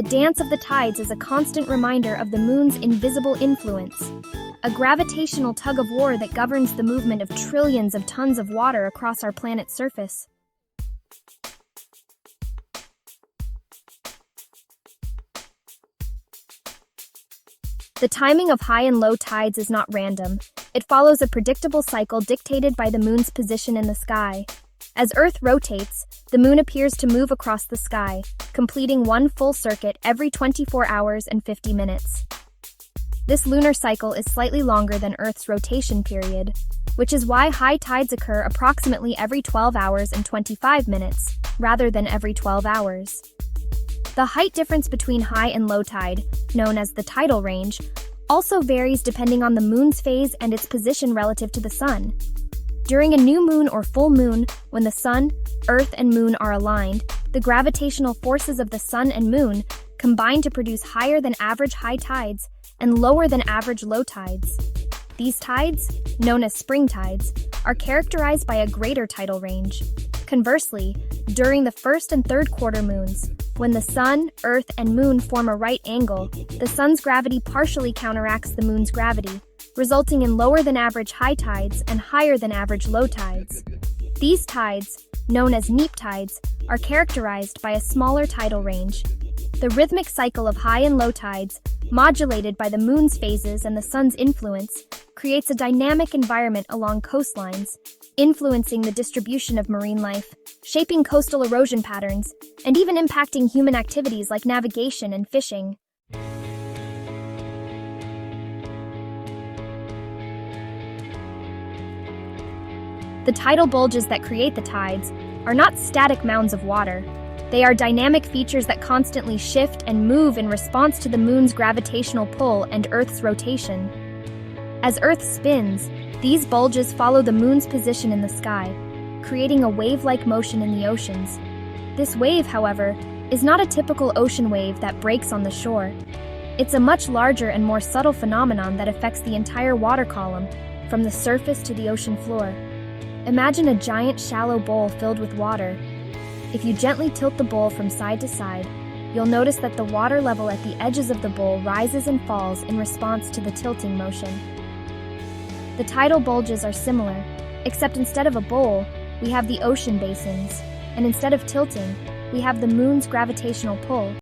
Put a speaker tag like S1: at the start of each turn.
S1: The dance of the tides is a constant reminder of the moon's invisible influence, a gravitational tug-of-war that governs the movement of trillions of tons of water across our planet's surface. The timing of high and low tides is not random. It follows a predictable cycle dictated by the moon's position in the sky. As Earth rotates, the moon appears to move across the sky, completing one full circuit every 24 hours and 50 minutes. This lunar cycle is slightly longer than Earth's rotation period, which is why high tides occur approximately every 12 hours and 25 minutes, rather than every 12 hours. The height difference between high and low tide, known as the tidal range, also varies depending on the moon's phase and its position relative to the sun. During a new moon or full moon, when the sun, Earth, and moon are aligned, the gravitational forces of the sun and moon combine to produce higher than average high tides and lower than average low tides. These tides, known as spring tides, are characterized by a greater tidal range. Conversely, during the first and third quarter moons, when the sun, Earth, and moon form a right angle, the sun's gravity partially counteracts the moon's gravity, resulting in lower than average high tides and higher than average low tides. These tides, known as Neap tides, are characterized by a smaller tidal range. The rhythmic cycle of high and low tides, modulated by the moon's phases and the sun's influence, creates a dynamic environment along coastlines, influencing the distribution of marine life, shaping coastal erosion patterns, and even impacting human activities like navigation and fishing. The tidal bulges that create the tides are not static mounds of water. They are dynamic features that constantly shift and move in response to the moon's gravitational pull and Earth's rotation. As Earth spins, these bulges follow the moon's position in the sky, creating a wave-like motion in the oceans. This wave, however, is not a typical ocean wave that breaks on the shore. It's a much larger and more subtle phenomenon that affects the entire water column, from the surface to the ocean floor. Imagine a giant shallow bowl filled with water. If you gently tilt the bowl from side to side, you'll notice that the water level at the edges of the bowl rises and falls in response to the tilting motion. The tidal bulges are similar, except instead of a bowl, we have the ocean basins, and instead of tilting, we have the moon's gravitational pull.